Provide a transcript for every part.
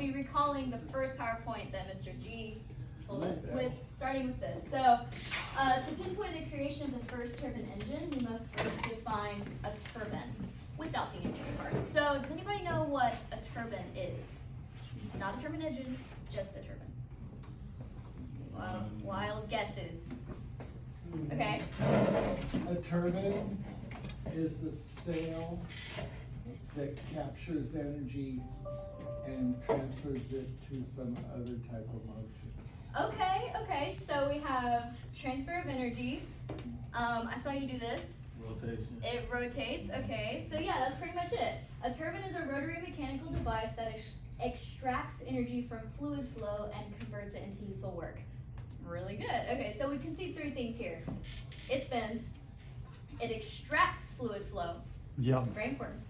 be recalling the first PowerPoint that Mr. G told us, starting with this. So, to pinpoint the creation of the first turbine engine, we must first define a turbine without the engine part. So, does anybody know what a turbine is? Not a turbine engine, just a turbine. Well, wild guesses. Okay. A turbine is a sail that captures energy and transfers it to some other type of motion. Okay, so we have transfer of energy. I saw you do this. Rotation. It rotates, okay. So yeah, that's pretty much it. A turbine is a rotary mechanical device that extracts energy from fluid flow and converts it into useful work. Really good. Okay, so we can see three things here. It spins, it extracts fluid flow, very important,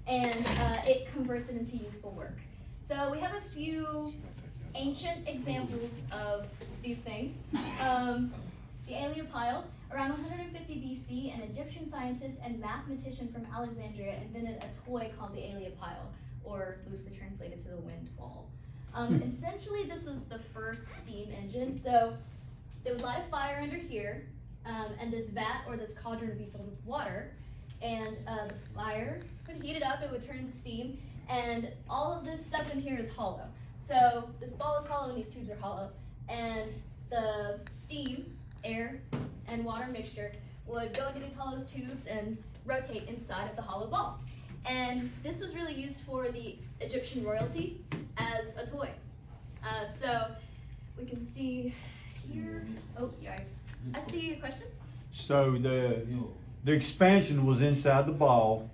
and it converts it into useful work. So we have a few ancient examples of these things. The Aleopile, around 150 BC, an Egyptian scientist and mathematician from Alexandria invented a toy called the Aleopile, or loosely translated to the wind ball. Essentially, this was the first steam engine. So they would light a fire under here, and this vat or this cauldron would be filled with water, and the fire would heat it up, it would turn into steam, and all of this stuff in here is hollow. So this ball is hollow and these tubes are hollow, and the steam, air, and water mixture would go into these hollow tubes and rotate inside of the hollow ball. And this was really used for the Egyptian royalty as a toy. So we can see here, oh yikes, I see your question. So the expansion was inside the ball.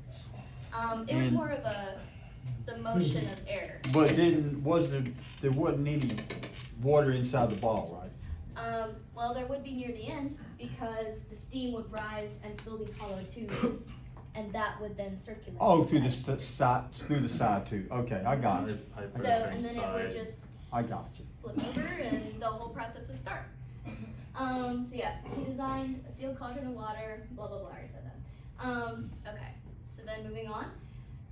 It was more of the motion of air. But there wasn't any water inside the ball, right? Well, there would be near the end because the steam would rise and fill these hollow tubes, and that would then circulate. Oh, through the side too. Okay, I got it. So, and then it would just I got you. flip over, and the whole process would start. So yeah, he designed a sealed cauldron of water. Blah blah blah. I already said that. Okay. So then moving on,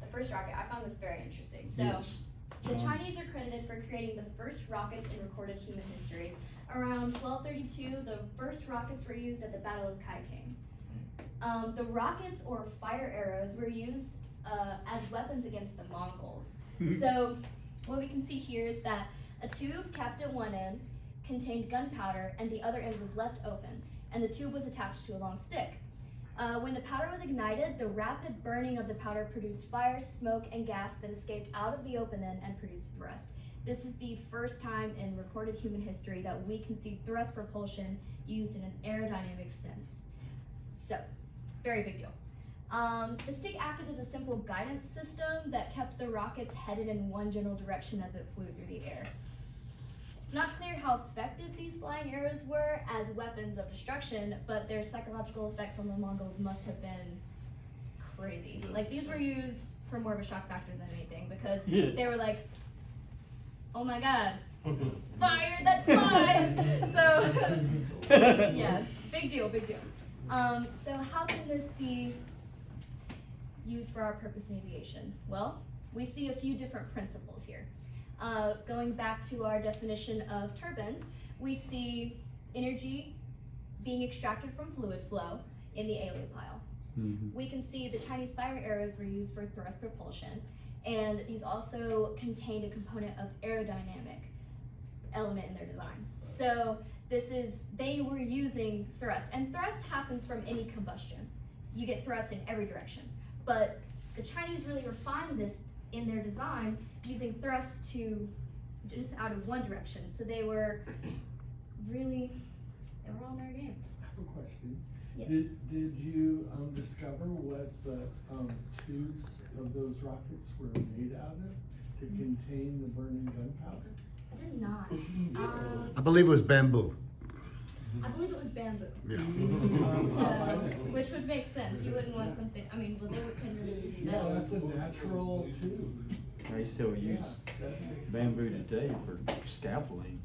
the first rocket. I found this very interesting. So. Yes. The Chinese are credited for creating the first rockets in recorded human history. Around 1232, the first rockets were used at the Battle of Kaifeng. The rockets, or fire arrows, were used as weapons against the Mongols. So what we can see here is that a tube capped at one end contained gunpowder and the other end was left open, and the tube was attached to a long stick. When the powder was ignited, the rapid burning of the powder produced fire, smoke, and gas that escaped out of the open end and produced thrust. This is the first time in recorded human history that we can see thrust propulsion used in an aerodynamic sense. So, very big deal. The stick acted as a simple guidance system that kept the rockets headed in one general direction as it flew through the air. It's not clear how effective these flying arrows were as weapons of destruction, but their psychological effects on the Mongols must have been crazy. Like, these were used for more of a shock factor than anything, because they were like, oh my god, fire that flies! So, yeah, big deal, big deal. So how can this be used for our purpose in aviation? Well, we see a few different principles here. Going back to our definition of turbines, we see energy being extracted from fluid flow in the Aleopile. We can see the Chinese fire arrows were used for thrust propulsion, and these also contained a component of aerodynamic element in their design. So they were using thrust, and thrust happens from any combustion. You get thrust in every direction, but the Chinese really refined this in their design, using thrust to just out of one direction. So they were on their game. I have a question. Yes. Did you discover what the tubes of those rockets were made out of to contain the burning gunpowder? I did not. I believe it was bamboo. I believe it was bamboo. Yeah. So, which would make sense. You wouldn't want something. I mean, well, they couldn't really use Yeah, metal. that's a natural tube. They still use bamboo today for scaffolding.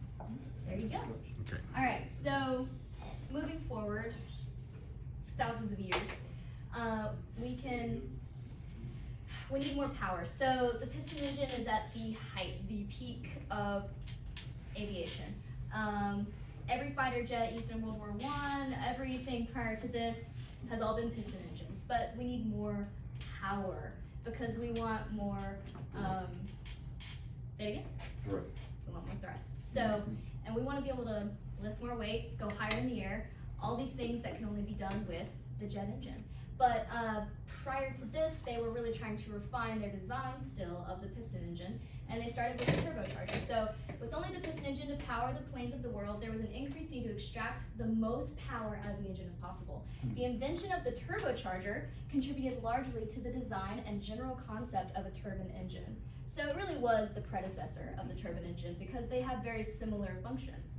There you go. Okay. All right. So, moving forward, thousands of years, we can we need more power. So the piston engine is at the height, the peak of aviation. Every fighter jet used in World War I, everything prior to this has all been piston engines, but we need more power because we want more, say it again? Thrust. We want more thrust. So, and we want to be able to lift more weight, go higher in the air, all these things that can only be done with the jet engine. But prior to this, they were really trying to refine their design still of the piston engine, and they started with the turbocharger. So with only the piston engine to power the planes of the world, there was an increased need to extract the most power out of the engine as possible. The invention of the turbocharger contributed largely to the design and general concept of a turbine engine. So it really was the predecessor of the turbine engine because they have very similar functions.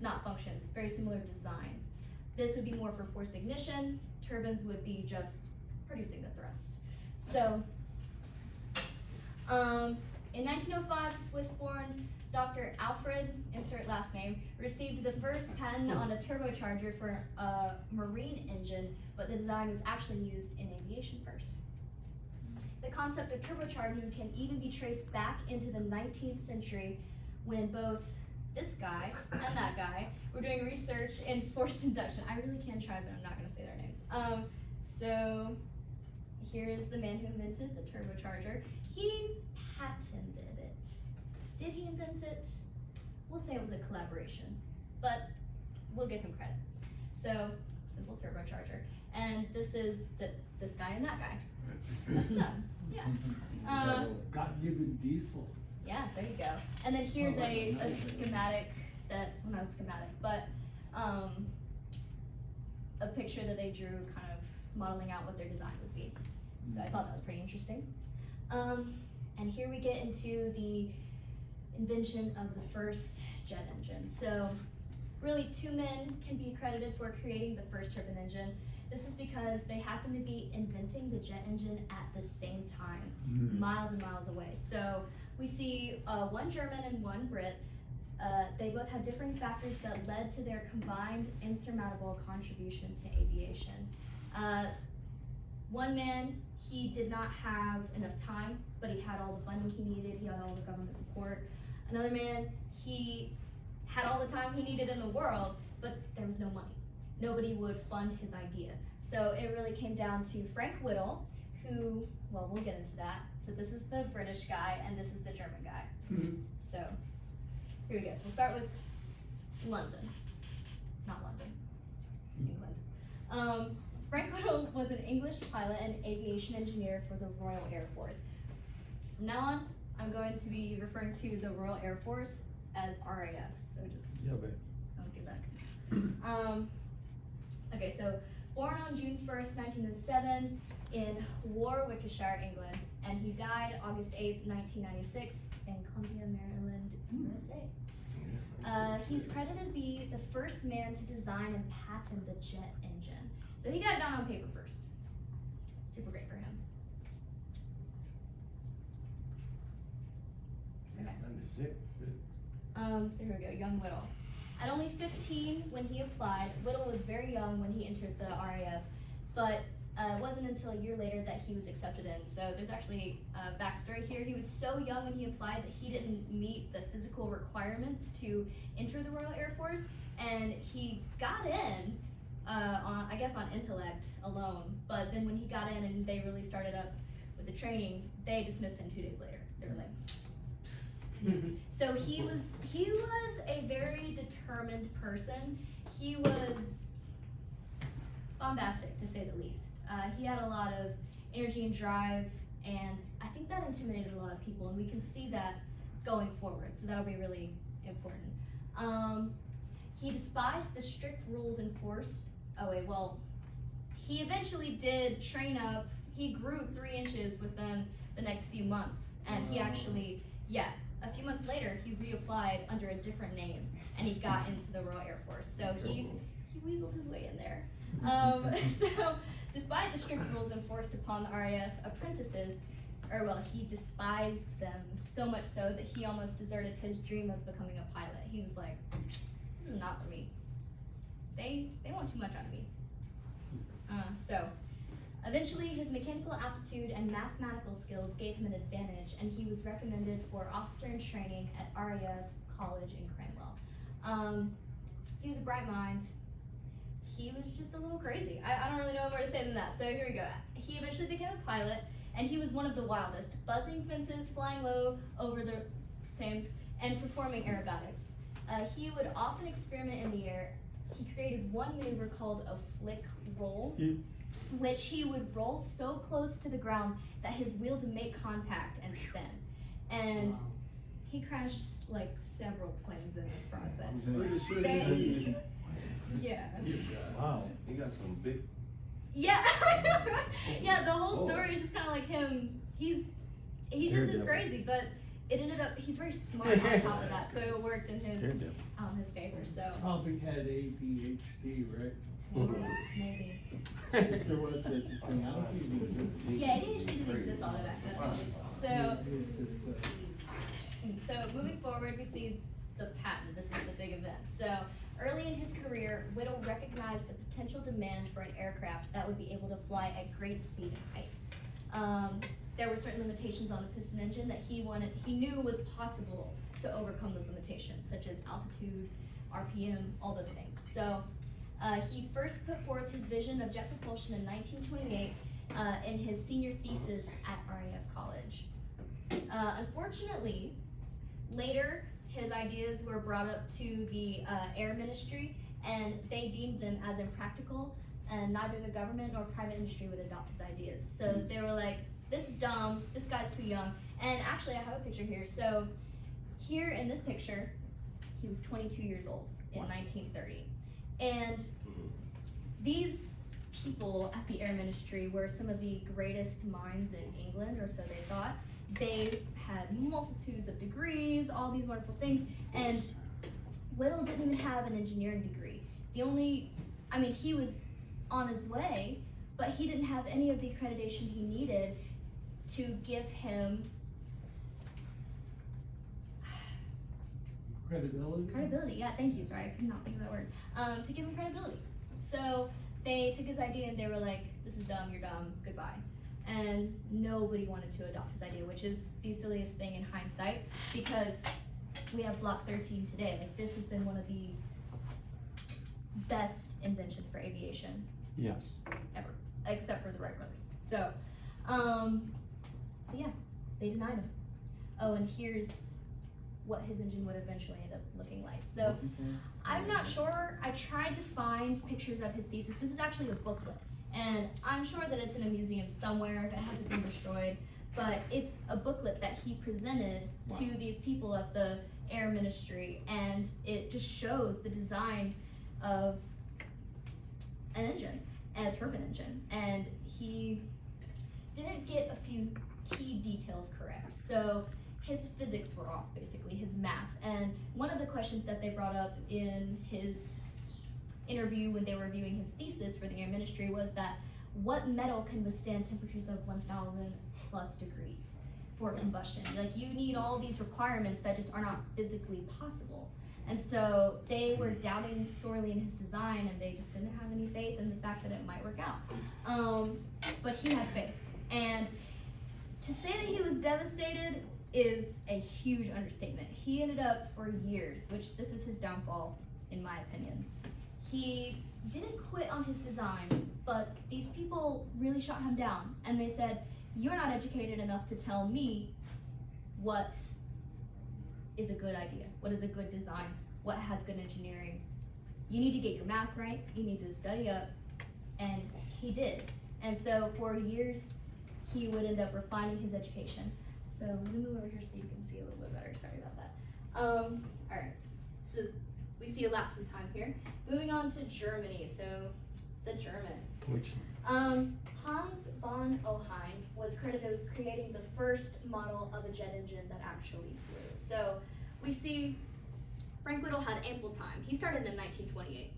Not functions, very similar designs. This would be more for forced ignition, turbines would be just producing the thrust. So, in 1905, Swiss-born Dr. Alfred, insert last name, received the first patent on a turbocharger for a marine engine, but the design was actually used in aviation first. The concept of turbocharging can even be traced back into the 19th century when both this guy and that guy were doing research in forced induction. I really can try, but I'm not going to say their names. So here is the man who invented the turbocharger. He patented it. Did he invent it? We'll say it was a collaboration, but we'll give him credit. So, simple turbocharger. And this is this guy and that guy. That's them. Yeah. God given diesel. Yeah, there you go. And then here's Oh, a nice. schematic that, well, not a schematic, but a picture that they drew kind of modeling out what their design would be. So I thought that was pretty interesting. And here we get into the invention of the first jet engine. So really 2 men can be credited for creating the first turbine engine. This is because they happen to be inventing the jet engine at the same time, miles and miles away. So we see 1 German and 1 Brit. They both had differing factors that led to their combined insurmountable contribution to aviation. One man, he did not have enough time, but he had all the funding he needed, he had all the government support. Another man, he had all the time he needed in the world, but there was no money. Nobody would fund his idea. So it really came down to Frank Whittle, who, well, we'll get into that. So this is the British guy, and this is the German guy. So here we go. So we'll start with London. Not London, England. Frank Whittle was an English pilot and aviation engineer for the Royal Air Force. From now on, I'm going to be referring to the Royal Air Force as RAF. So just don't get that. Okay, so born on June 1st, 1907 in Warwickshire, England, and he died August 8th, 1996 in Columbia, Maryland, USA. He's credited to be the first man to design and patent the jet engine. So he got it down on paper first. Super great for him. Okay. 96. So here we go, young Whittle. At only 15 when he applied, Whittle was very young when he entered the RAF, but it wasn't until a year later that he was accepted in. So there's actually a backstory here. He was so young when he applied that he didn't meet the physical requirements to enter the Royal Air Force, and he got in, I guess on intellect alone, but then when he got in and they really started up with the training, they dismissed him 2 days later. They were like, so he was a very determined person. He was bombastic, to say the least. He had a lot of energy and drive, and I think that intimidated a lot of people, and we can see that going forward, so that'll be really important. He despised the strict rules enforced. Oh wait, well, he eventually did train up. He grew 3 inches within the next few months, and he actually, a few months later, he reapplied under a different name, and he got into the Royal Air Force. So he weaseled his way in there. So, despite the strict rules enforced upon the RAF apprentices, he despised them so much so that he almost deserted his dream of becoming a pilot. He was like, this is not for me. They want too much out of me. Eventually, his mechanical aptitude and mathematical skills gave him an advantage, and he was recommended for officer in training at RAF College in Cranwell. He was a bright mind. He was just a little crazy. I don't really know more to say than that, so here we go. He eventually became a pilot, and he was one of the wildest, buzzing fences, flying low over the Thames, and performing aerobatics. He would often experiment in the air. He created one maneuver called a flick roll, which he would roll so close to the ground that his wheels would make contact and spin. And he crashed like several planes in this process. Yeah. Wow. He got some big. Yeah. Yeah, the whole story is just kind of like him. He just is crazy, but it ended up, he's very smart on top of that, so it worked in his favor, so. Probably had ADHD, right? Maybe. If there was such a thing, I don't think it existed. Yeah, ADHD didn't exist all the way back then. So, It was just, so moving forward, we see the patent. This is the big event. So early in his career, Whittle recognized the potential demand for an aircraft that would be able to fly at great speed and height. There were certain limitations on the piston engine that he knew was possible to overcome those limitations, such as altitude, RPM, all those things. So he first put forth his vision of jet propulsion in 1928 in his senior thesis at RAF College. Unfortunately, later his ideas were brought up to the Air Ministry, and they deemed them as impractical, and neither the government nor private industry would adopt his ideas. So they were like, this is dumb, this guy's too young. And actually, I have a picture here. So here in this picture, he was 22 years old in 1930. And these people at the Air Ministry were some of the greatest minds in England, or so they thought. They had multitudes of degrees, all these wonderful things, and Whittle didn't even have an engineering degree. He was on his way, but he didn't have any of the accreditation he needed to give him credibility. Yeah, thank you. Sorry, I could not think of that word. To give him credibility. So they took his idea and they were like, "This is dumb. You're dumb. Goodbye." And nobody wanted to adopt his idea, which is the silliest thing in hindsight, because we have Block 13 today. Like, this has been one of the best inventions for aviation Yes. ever, except for the Wright brothers. So yeah, they denied him. Oh, and here's what his engine would eventually end up looking like. So I'm not sure. I tried to find pictures of his thesis. This is actually a booklet, and I'm sure that it's in a museum somewhere if it hasn't been destroyed, but it's a booklet that he presented to these people at the Air Ministry, and it just shows the design of an engine, a turbine engine, and he didn't get a few key details correct. So his physics were off, basically, his math. And one of the questions that they brought up in his interview when they were reviewing his thesis for the Air Ministry was that what metal can withstand temperatures of 1,000 plus degrees for combustion? Like, you need all these requirements that just are not physically possible. And so they were doubting sorely in his design, and they just didn't have any faith in the fact that it might work out. But he had faith. And to say that he was devastated is a huge understatement. He ended up for years, which this is his downfall, in my opinion. He didn't quit on his design, but these people really shot him down, and they said, "You're not educated enough to tell me what is a good idea, what is a good design, what has good engineering. You need to get your math right, you need to study up," and he did. And so for years, he would end up refining his education. So let me move over here so you can see a little bit better. Sorry about that. All right, so we see a lapse in time here. Moving on to Germany, so the German. Which? Hans von Oheim was credited with creating the first model of a jet engine that actually flew. So we see Frank Whittle had ample time. He started in 1928.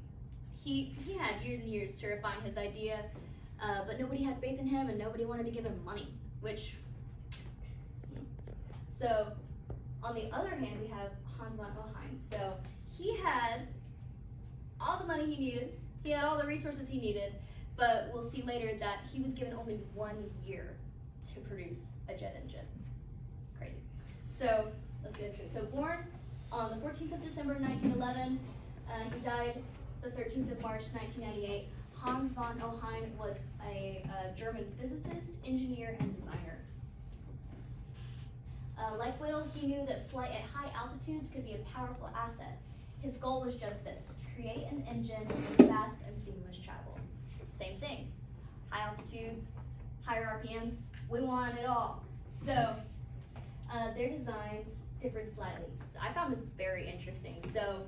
He had years and years to refine his idea, but nobody had faith in him and nobody wanted to give him money, which, so on the other hand, we have Hans von Oheim. So he had all the money he needed, he had all the resources he needed, but we'll see later that he was given only 1 year to produce a jet engine. Crazy. So let's get into it. So born on the 14th of December 1911, he died the 13th of March 1998. Hans von Ohain was a German physicist, engineer, and designer. Like Whittle, he knew that flight at high altitudes could be a powerful asset. His goal was just this: create an engine with fast and seamless travel. Same thing, high altitudes, higher RPMs, we want it all. So their designs differed slightly. I found this very interesting. So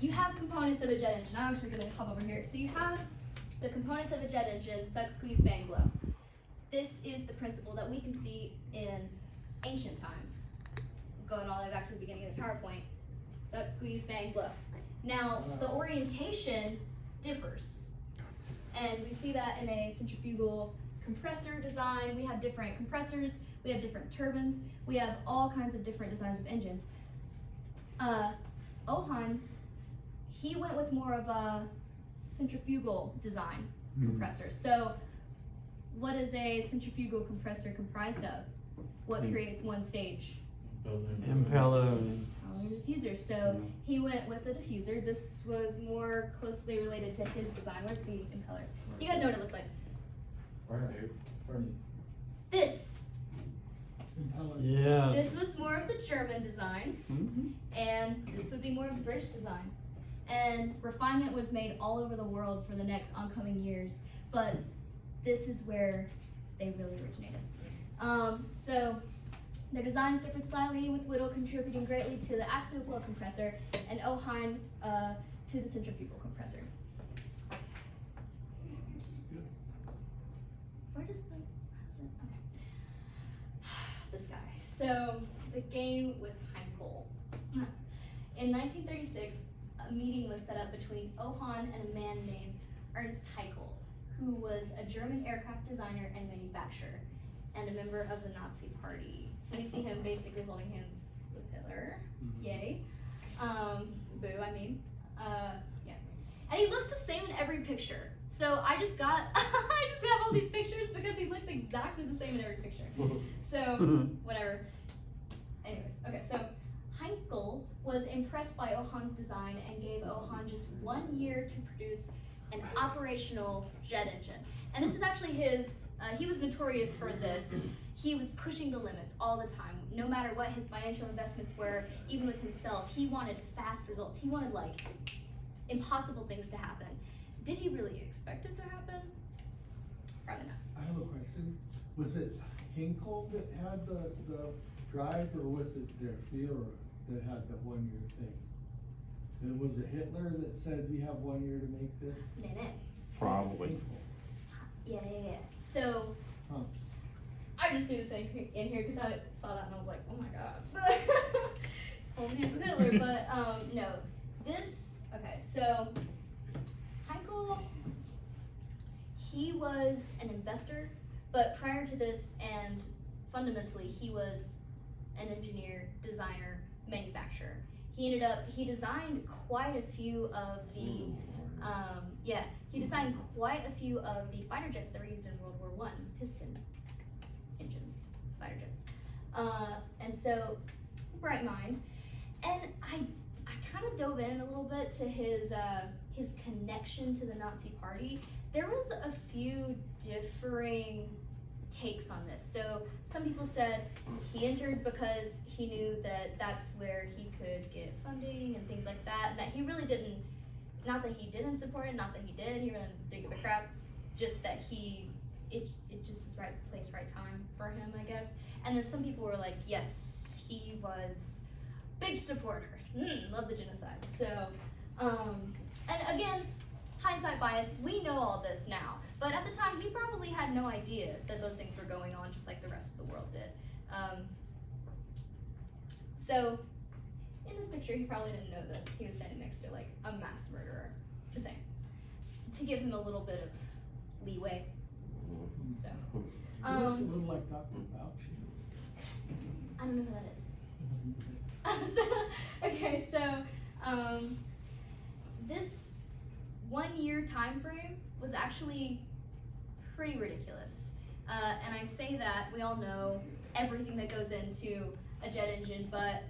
you have components of a jet engine. I'm actually gonna hop over here. So you have the components of a jet engine: suck, squeeze, bang, blow. This is the principle that we can see in ancient times, going all the way back to the beginning of the PowerPoint. Suck, squeeze, bang, blow. Now, the orientation differs. And we see that in a centrifugal compressor design. We have different compressors, we have different turbines, we have all kinds of different designs of engines. Ohain, he went with more of a centrifugal design compressor. So what is a centrifugal compressor comprised of? What creates one stage? Impeller. Diffuser. So he went with the diffuser. This was more closely related to his design. Where's the impeller? You guys know what it looks like. This. Yeah. This was more of the German design, and this would be more of the British design. And refinement was made all over the world for the next oncoming years, but this is where they really originated. So their designs differed slightly, with Whittle contributing greatly to the axial flow compressor and Ohain to the centrifugal compressor. Where does the, how's it, okay. This guy. So, the game with Heinkel. In 1936, a meeting was set up between Ohain and a man named Ernst Haeckel, who was a German aircraft designer and manufacturer, and a member of the Nazi Party. We see him basically holding hands with Hitler. Yay. Boo, I mean. Yeah. And he looks the same in every picture. So I just got all these pictures because he looks exactly the same in every picture. So, whatever. Anyways, okay, so Heinkel was impressed by Ohain's design and gave Ohain just 1 year to produce an operational jet engine. And this is actually his, he was notorious for this. He was pushing the limits all the time. No matter what his financial investments were, even with himself, he wanted fast results. He wanted, like, impossible things to happen. Did he really expect it to happen? Probably not. I have a question. Was it Hinkle that had the drive, or was it their Führer that had the 1 year thing? And was it Hitler that said you have 1 year to make this? No. Probably. Yeah. So, I just threw this in here because I saw that and I was like, oh my god. Holding hands with Hitler, but no. Okay, so Heinkel, he was an investor, but prior to this, and fundamentally, he was an engineer, designer, manufacturer. He designed quite a few of the, fighter jets that were used in World War I, piston engines, fighter jets. And so, bright mind. And I kind of dove in a little bit to his connection to the Nazi Party. There was a few differing takes on this. So some people said he entered because he knew that that's where he could get funding and things like that. That he really didn't, not that he didn't support it, not that he did, he really didn't give a crap, just that it just was right place, right time for him, I guess. And then some people were like, yes, he was big supporter. Love the genocide. So, and again, hindsight bias, we know all this now. But at the time, he probably had no idea that those things were going on, just like the rest of the world did. So, in this picture, he probably didn't know that he was standing next to, like, a mass murderer. Just saying. To give him a little bit of leeway. So, He looks a little like Dr. Fauci. I don't know who that is. This 1 year time frame was actually pretty ridiculous. And I say that, we all know everything that goes into a jet engine, but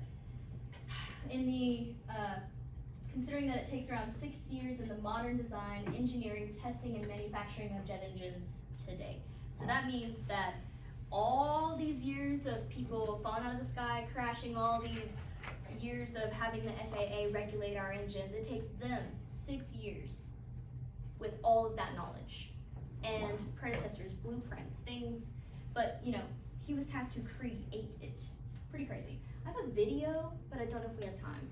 in the, considering that it takes around 6 years in the modern design, engineering, testing, and manufacturing of jet engines today. So that means that all these years of people falling out of the sky, crashing, all these years of having the FAA regulate our engines, it takes them 6 years with all of that knowledge and predecessors, blueprints, things, but you know, he was tasked to create it. Pretty crazy. I have a video, but I don't know if we have time.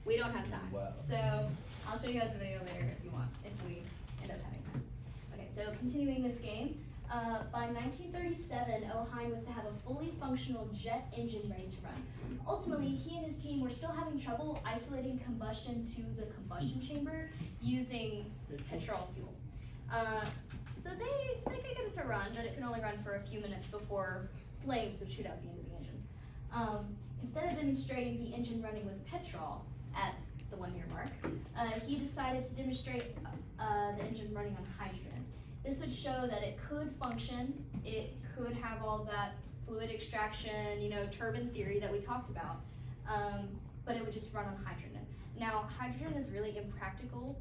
We don't have time. Wow. So I'll show you guys the video later if you want, if we end up having time. Okay, so continuing this game, by 1937, O'Hine was to have a fully functional jet engine ready to run. Ultimately, he and his team were still having trouble isolating combustion to the combustion chamber using petrol fuel. So they could get it to run, but it could only run for a few minutes before flames would shoot out the end of the engine. Instead of demonstrating the engine running with petrol at the 1 year mark, he decided to demonstrate the engine running on hydrogen. This would show that it could function, it could have all that fluid extraction, you know, turbine theory that we talked about, but it would just run on hydrogen. Now, hydrogen is really impractical.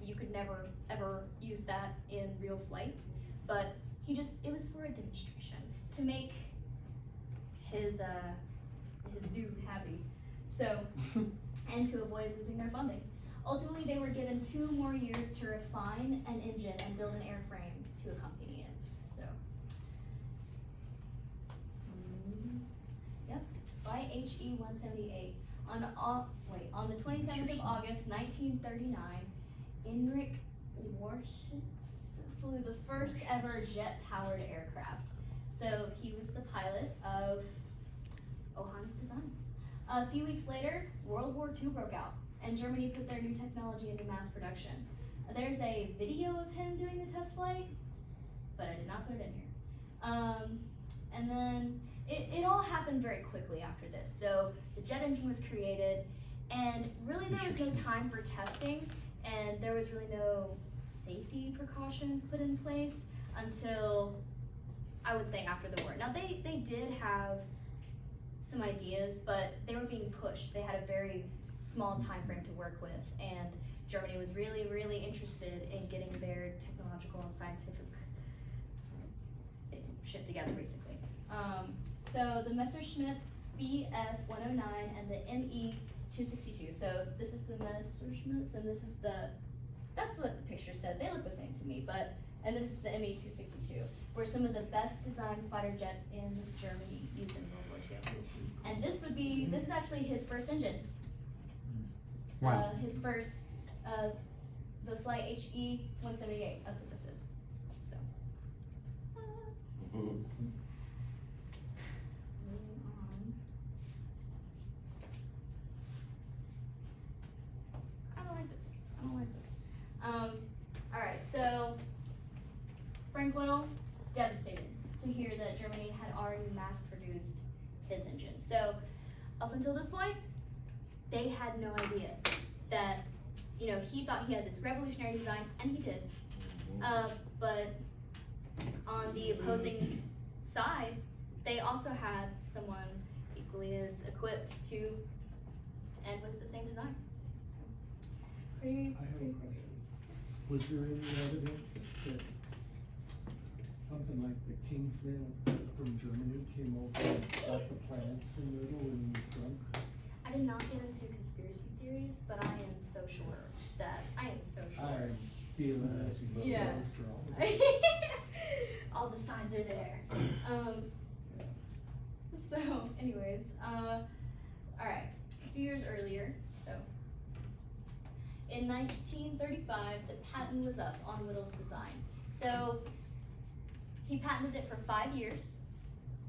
You could never, ever use that in real flight, but it was for a demonstration to make his dude happy. So, and to avoid losing their funding. Ultimately, they were given 2 more years to refine an engine and build an airframe to accompany it. So, yep, by HE 178 on the 27th of August 1939, Enric Warshitz flew the first ever jet-powered aircraft. So he was the pilot of O'Hine's design. A few weeks later, World War II broke out, and Germany put their new technology into mass production. There's a video of him doing the test flight, but I did not put it in here. And then it all happened very quickly after this. So the jet engine was created, and really there was no time for testing, and there was really no safety precautions put in place until, I would say, after the war. Now they did have some ideas, but they were being pushed. They had a very small time frame to work with, and Germany was really, really interested in getting their technological and scientific shit together, basically. So the Messerschmitt BF-109 and the ME-262. So this is the Messerschmitts, and this is that's what the picture said. They look the same to me, and this is the ME-262, were some of the best designed fighter jets in Germany used in World War II. And this is actually his first engine. Wow. His first, the Flight HE 178, that's what this is, so. Moving on. I don't like this. Alright, so Frank Whittle, devastated to hear that Germany had already mass produced his engine. So, up until this point, they had no idea that, you know, he thought he had this revolutionary design, and he did. But on the opposing side, they also had someone equally as equipped to end with the same design. So, pretty I have a cool. question. Was there any evidence that something like the Kingsman from Germany came over and got the plans from Little when he was drunk? I did not get into conspiracy theories, but I am so sure that I'm feeling this a little Yeah. strong. All the signs are there. So, anyways, alright, a few years earlier, so in 1935, the patent was up on Whittle's design. So, he patented it for 5 years,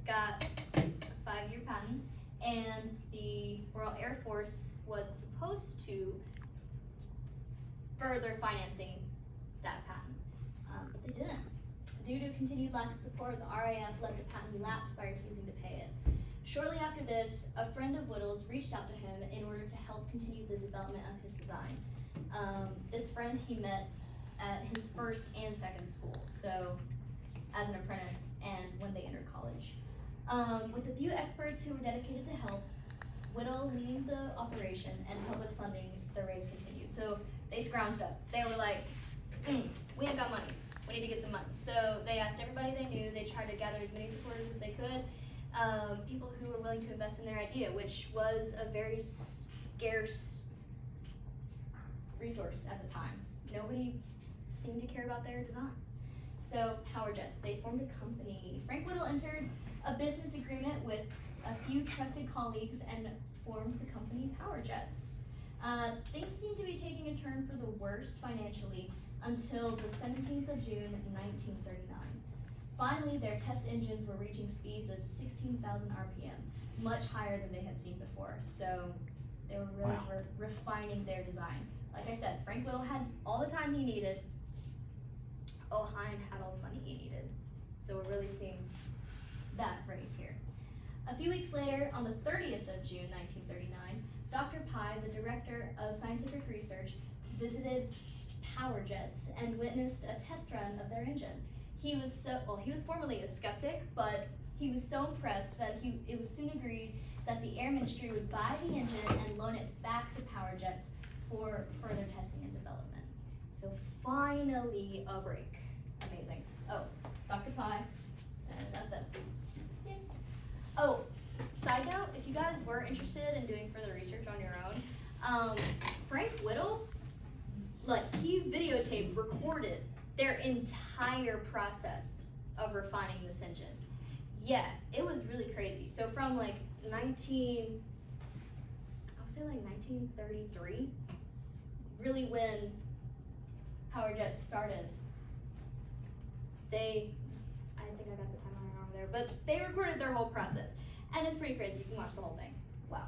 got a 5-year patent, and the Royal Air Force was supposed to further financing that patent, but they didn't. Due to continued lack of support, the RAF let the patent lapse by refusing to pay it. Shortly after this, a friend of Whittle's reached out to him in order to help continue the development of his design. This friend he met at his first and second school, so as an apprentice and when they entered college. With a few experts who were dedicated to help, Whittle leading the operation and public funding, the race continued. So they scrounged up. They were like, we ain't got money. We need to get some money. So they asked everybody they knew. They tried to gather as many supporters as they could. People who were willing to invest in their idea, which was a very scarce resource at the time. Nobody seemed to care about their design. So Power Jets, they formed a company. Frank Whittle entered a business agreement with a few trusted colleagues and formed the company Power Jets. Things seemed to be taking a turn for the worst financially until the 17th of June, 1939. Finally, their test engines were reaching speeds of 16,000 RPM, much higher than they had seen before. So they were really refining their design. Like I said, Frank Whittle had all the time he needed. O'Hine had all the money he needed. So we're really seeing that race here. A few weeks later, on the 30th of June, 1939, Dr. Pye, the director of scientific research, visited Power Jets and witnessed a test run of their engine. He was formerly a skeptic, but he was so impressed that it was soon agreed that the Air Ministry would buy the engine and loan it back to Power Jets for further testing and development. So finally a break. Amazing. Oh, Dr. Pye, and that's it. Yeah. Oh, side note, if you guys were interested in doing further research on your own, Frank Whittle, he videotaped, recorded their entire process of refining this engine. Yeah, it was really crazy. So from 1933, really when Power Jets started, I think I got the timeline wrong there, but they recorded their whole process. And it's pretty crazy, you can watch the whole thing. Wow.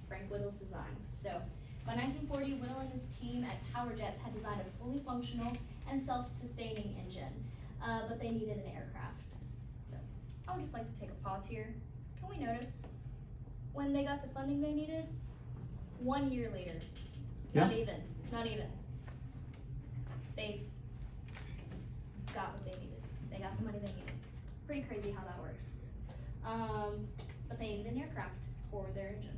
Frank Whittle's design. So, by 1940, Whittle and his team at Power Jets had designed a fully functional and self-sustaining engine, but they needed an aircraft. So, I would just like to take a pause here. Can we notice when they got the funding they needed? 1 year later. Yeah. Not even. They got what they needed. They got the money they needed. Pretty crazy how that works. But they needed an aircraft for their engine.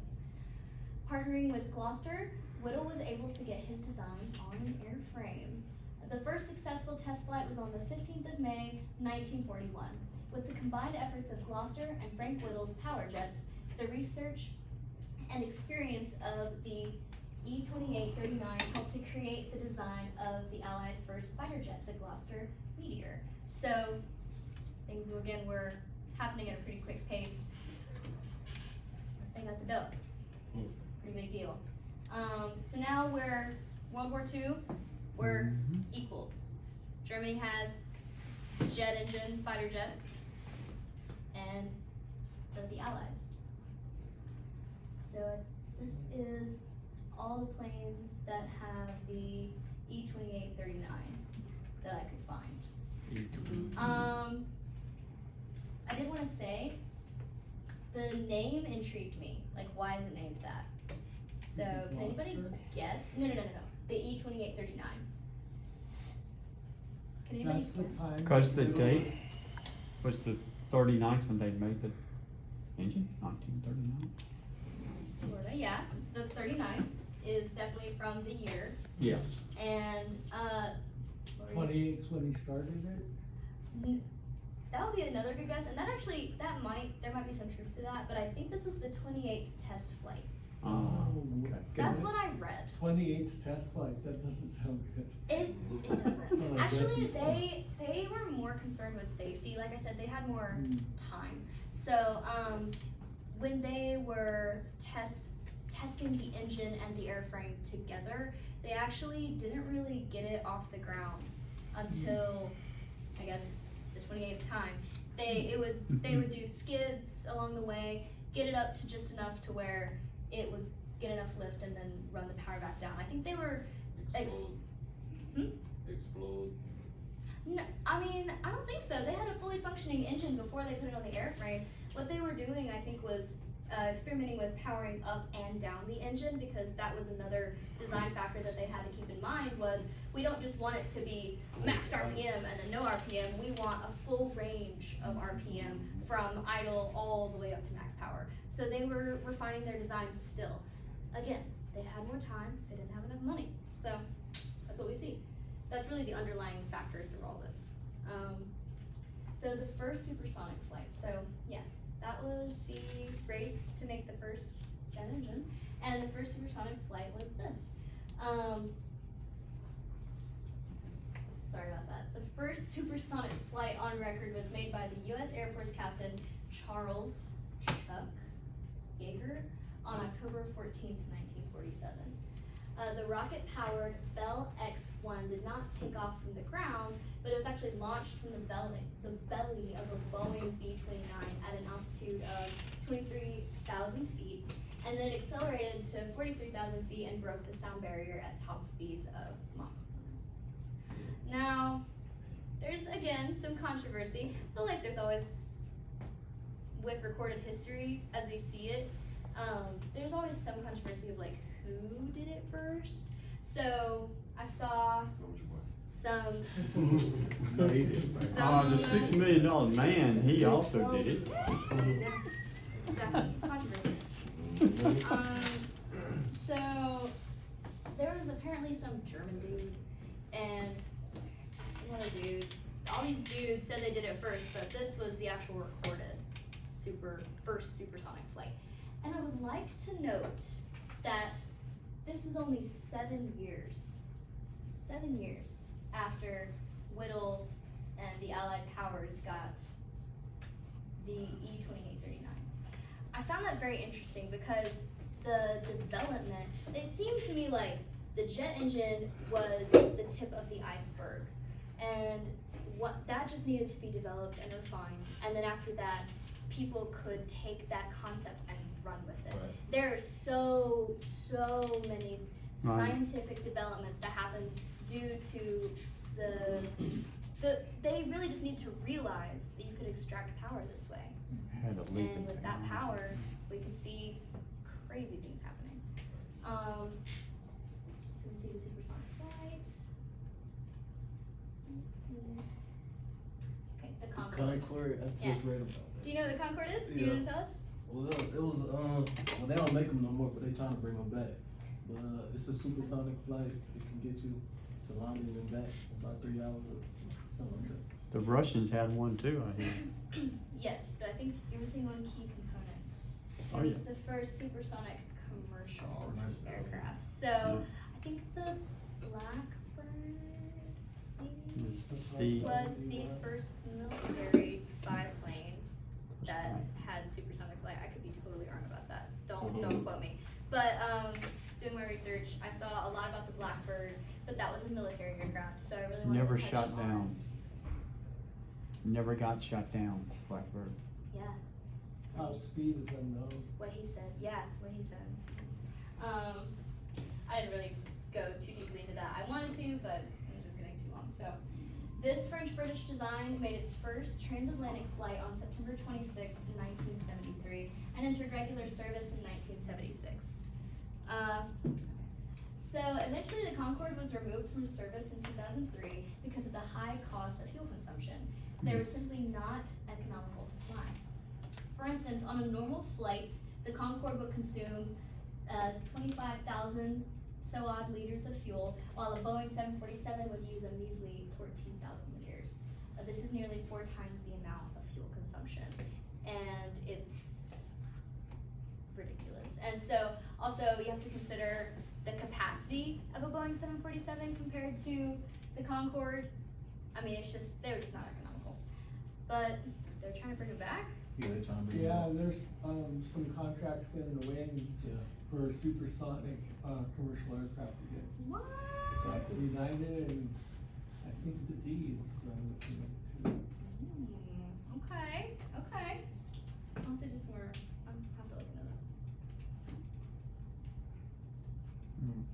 Partnering with Gloucester, Whittle was able to get his design on an airframe. The first successful test flight was on the 15th of May, 1941. With the combined efforts of Gloucester and Frank Whittle's Power Jets, the research and experience of the E-2839 helped to create the design of the Allies' first fighter jet, the Gloucester Meteor. So things again were happening at a pretty quick pace. Once they got the bill, pretty big deal. So now we're World War II. We're equals. Germany has jet engine fighter jets, and so the Allies. So this is all the planes that have the E-2839 that I could find. I did want to say, the name intrigued me. Why is it named that? So, can anybody guess? No. The E-2839. Can anybody That's the guess? time. Because the date was the 39th when they made the engine, 1939. Sorta, yeah. The 39 is definitely from the year. Yes. And, 28's when he started it? that would be another good guess. And that actually, there might be some truth to that, but I think this was the 28th test flight. Oh, okay. That's what I read. 28th test flight, that doesn't sound good. It doesn't. Sound like Actually, that. they were more concerned with safety. Like I said, they had more time. So when they were testing the engine and the airframe together, they actually didn't really get it off the ground until I guess the 28th time. They would do skids along the way, get it up to just enough to where it would get enough lift and then run the power back down. I think they were Explode. No, I don't think so. They had a fully functioning engine before they put it on the airframe. What they were doing, I think, was experimenting with powering up and down the engine, because that was another design factor that they had to keep in mind. Was we don't just want it to be max RPM and then no RPM. We want a full range of RPM from idle all the way up to max power. So they were refining their designs still. Again, they had more time, they didn't have enough money. So that's what we see. That's really the underlying factor through all this. So the first supersonic flight. So yeah, that was the race to make the first jet engine. And the first supersonic flight was this. Sorry about that. The first supersonic flight on record was made by the U.S. Air Force Captain Charles Chuck Yeager on October 14th, 1947. The rocket-powered Bell X-1 did not take off from the ground, but it was actually launched from the belly of a Boeing B-29 at an altitude of 23,000 feet, and then it accelerated to 43,000 feet and broke the sound barrier at top speeds of Mach. Now, there's again some controversy, but like there's always with recorded history as we see it, there's always some controversy of like who did it first. So I saw some No, he didn't. The $6 million man, he also did it. yeah, exactly, controversy. So there was apparently some German dude and some other dude. All these dudes said they did it first, but this was the actual recorded first supersonic flight. And I would like to note that this was only 7 years after Whittle and the Allied powers got the E-2839. I found that very interesting because the development, it seemed to me like the jet engine was the tip of the iceberg, and what that just needed to be developed and refined, and then after that people could take that concept and run with it. Right. There are so many Right. scientific developments that happened due to they really just need to realize that you could extract power this way. Had to leave And it with there. that power, we can see crazy things happening. So we see the supersonic flight. Okay, the Concorde. Concord, I just Yeah. read about that. Do you know what the Concorde is? Do you Yeah. want to tell us? Well, it was, well, they don't make them no more, but they trying to bring them back. But, it's a supersonic flight. It can get you to London and back in about 3 hours or something like that. The Russians had one too, I hear. Yes, but I think you're missing one key component. Oh, It yeah. was the first supersonic commercial Commercial. aircraft. So I think the Blackbird maybe See, was the first military spy plane that had supersonic flight. I could be totally wrong about that. Don't quote me. But doing my research, I saw a lot about the Blackbird, but that was a military aircraft, so I really wanted never to touch shot on. down. Never got shot down, Blackbird. Yeah, Top speed is unknown. what he said. Yeah, what he said. I didn't really go too deeply into that. I wanted to, but it was just getting too long. So, this French-British design made its first transatlantic flight on September 26, 1973, and entered regular service in 1976. So eventually the Concorde was removed from service in 2003 because of the high cost of fuel consumption. They were simply not economical to fly. For instance, on a normal flight, the Concorde would consume 25,000 so odd liters of fuel, while a Boeing 747 would use a measly 14,000 liters. This is nearly 4 times the amount of fuel consumption, and it's ridiculous. And so, also, you have to consider the capacity of a Boeing 747 compared to the Concorde. I mean, it's just, they're just not economical. But they're trying to bring it back. Yeah, they trying to bring Yeah, them there's, some contracts in the wings Yeah. for supersonic, commercial aircraft again. What? United and I think the D's, looking at too. Okay, okay. I'll have to do some more, I'll have to look into that.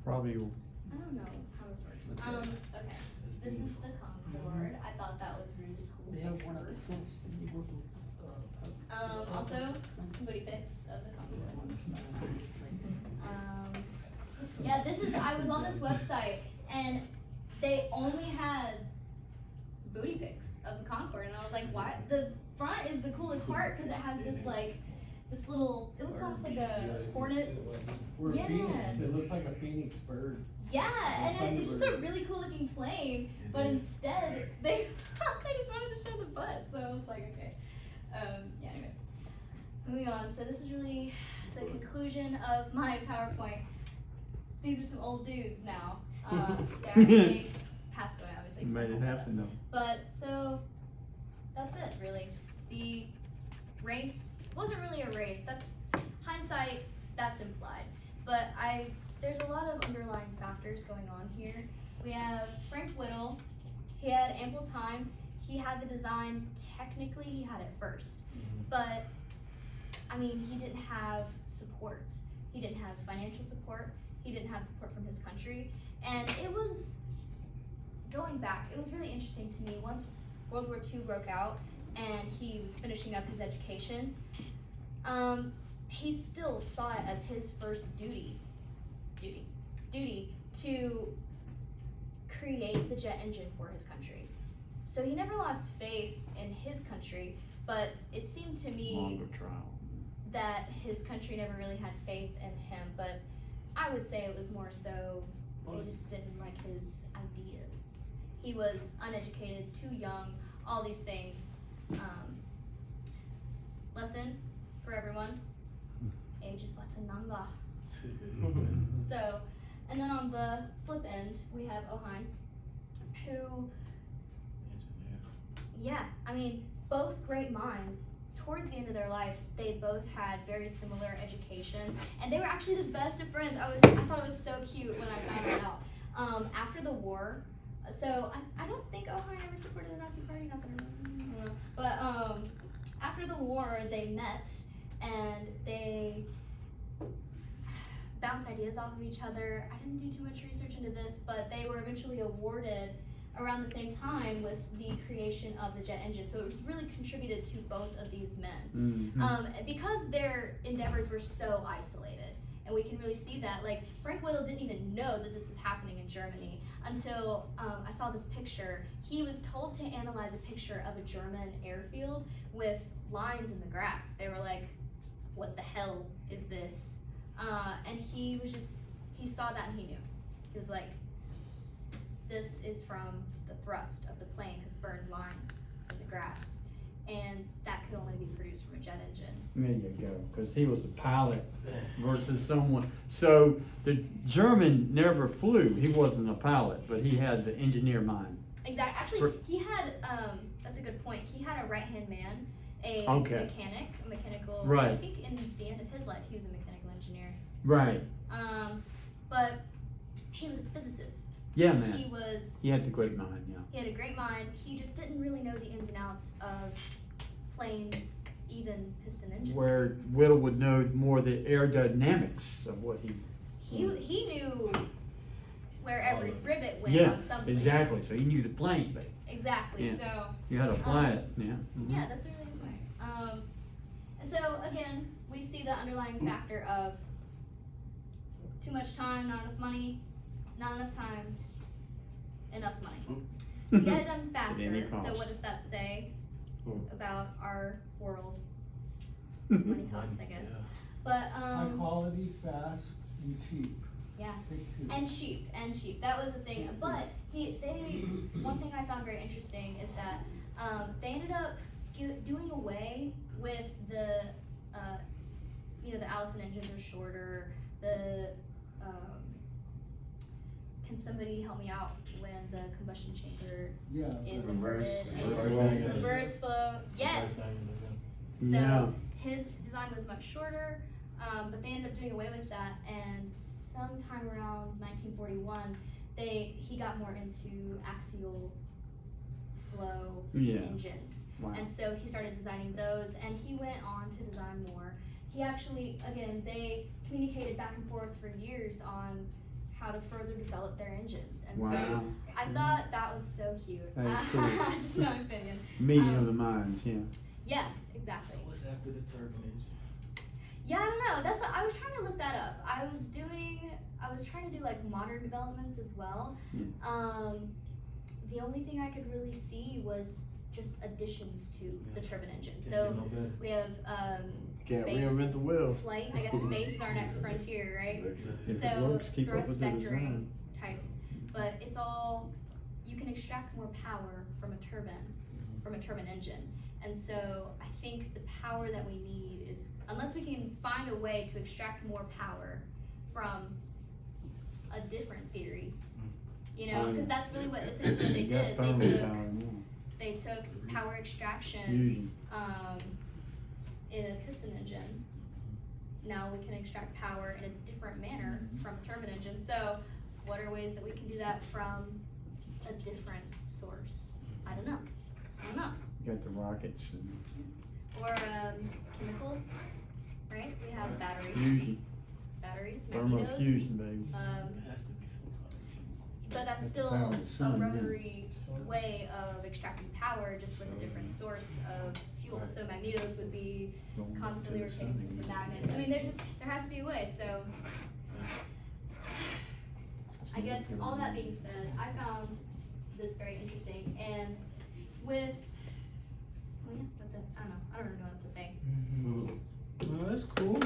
Probably, I don't know how this works. Okay, this is the Concorde. I thought that was really cool. They have one at the picture. fence, and you work with, Also, some booty pics of the Concorde. Yeah, I was on this website, and they only had booty pics of the Concorde, and I was like, why? The front is the coolest part, because it has this, like, this little, it looks almost like a hornet. Or a Yeah. phoenix, it looks like a phoenix bird. Yeah, and it's just a really cool looking plane, but instead, they just wanted to show the butt, so I was like, okay. Yeah, anyways. Moving on, so this is really the conclusion of my PowerPoint. These are some old dudes now. They passed away, obviously. 'cause Made they it had that. happen though. But, so, that's it, really. The race wasn't really a race. That's hindsight, that's implied. But there's a lot of underlying factors going on here. We have Frank Whittle. He had ample time. He had the design. Technically, he had it first. But, I mean, he didn't have support. He didn't have financial support. He didn't have support from his country. And it was, going back, it was really interesting to me. Once World War II broke out and he was finishing up his education, he still saw it as his first duty to create the jet engine for his country. So he never lost faith in his country, but it seemed to me Longer trial. that his country never really had faith in him, but I would say it was more so they just didn't like his ideas. He was uneducated, too young, all these things. Lesson for everyone, age is but a number. So, and then on the flip end, we have Ohine, who, yeah, I mean, both great minds. Towards the end of their life, they both had very similar education, and they were actually the best of friends. I thought it was so cute when I found it out. After the war, so I don't think Ohine ever supported the Nazi Party, not that I don't know. But after the war, they met, and they bounced ideas off of each other. I didn't do too much research into this, but they were eventually awarded around the same time with the creation of the jet engine. So it was really contributed to both of these men. Because their endeavors were so isolated. And we can really see that. Like, Frank Whittle didn't even know that this was happening in Germany until I saw this picture. He was told to analyze a picture of a German airfield with lines in the grass. They were like, what the hell is this? And he saw that and he knew. He was like, this is from the thrust of the plane has burned lines in the grass. And that could only be produced from a jet engine. There you go, because he was a pilot versus someone. So the German never flew. He wasn't a pilot, but he had the engineer mind. Exactly. Actually, he had, that's a good point. He had a right-hand man, a mechanical, Right. I think in the end of his life, he was a mechanical engineer. Right. But he was a physicist. Yeah, man. He had the great mind, yeah. He had a great mind. He just didn't really know the ins and outs of planes, even piston engines. Where Whittle would know more the aerodynamics of what He knew where every rivet went yeah, on some planes. exactly. So he knew the plane, but Exactly. Yeah. So you had to fly it, yeah. yeah, that's a really good point. And so again, we see the underlying factor of too much time, not enough money, not enough time, enough money. Get it done At any faster. cost. So what does that say about our world? Money talks, I guess. But High quality, fast, and cheap. yeah. Big two. And cheap. That was the thing. But one thing I found very interesting is that they ended up doing away with the, the Allison engines are shorter. Can somebody help me out when the combustion chamber is inverted? Reverse flow. Yes. So Yeah. his design was much shorter, but they ended up doing away with that, and sometime around 1941, he got more into axial flow engines. Wow. And so he started designing those, and he went on to design more. He actually, again, they communicated back and forth for years on how to further develop their engines. And so I thought that was so cute. That is cool. Just my opinion. Meeting of the minds, yeah. Yeah, exactly. So what's after the turbine engine? Yeah, I don't know. That's what I was trying to look that up. I was trying to do like modern developments as well. The only thing I could really see was just additions to the turbine engine. Can't So get no better. we have Can't space reinvent the wheel. flight. I guess space is our next frontier, right? If it So works, keep up thrust with the vectoring design. type, but it's all, you can extract more power from a turbine engine. And so I think the power that we need is, unless we can find a way to extract more power from a different theory, you know, because that's really what essentially they Got did. thermal power now. They took power extraction Fusion. in a piston engine. Now we can extract power in a different manner from a turbine engine. So what are ways that we can do that from a different source? I don't know. Got the rockets and Or chemical, right? We have batteries, fusion, thermal magnetos. fusion, baby. It has to be some kind of. But that's That's still the power of the a sun, yeah. rotary way of extracting power, just with a different source of fuel. So magnetos would be Going back constantly to the sun rotating the again. magnets. I mean, there has to be a way. So I guess all that being said, I found this very interesting. And with, oh yeah, that's it. I don't know. I don't really know what else to say. Well, that's cool.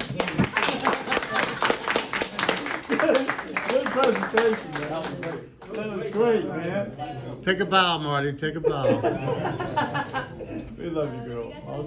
Good presentation, man. That was great, man. So, Take a bow, Marty, take a bow. We love you, you girl. guys have Awesome.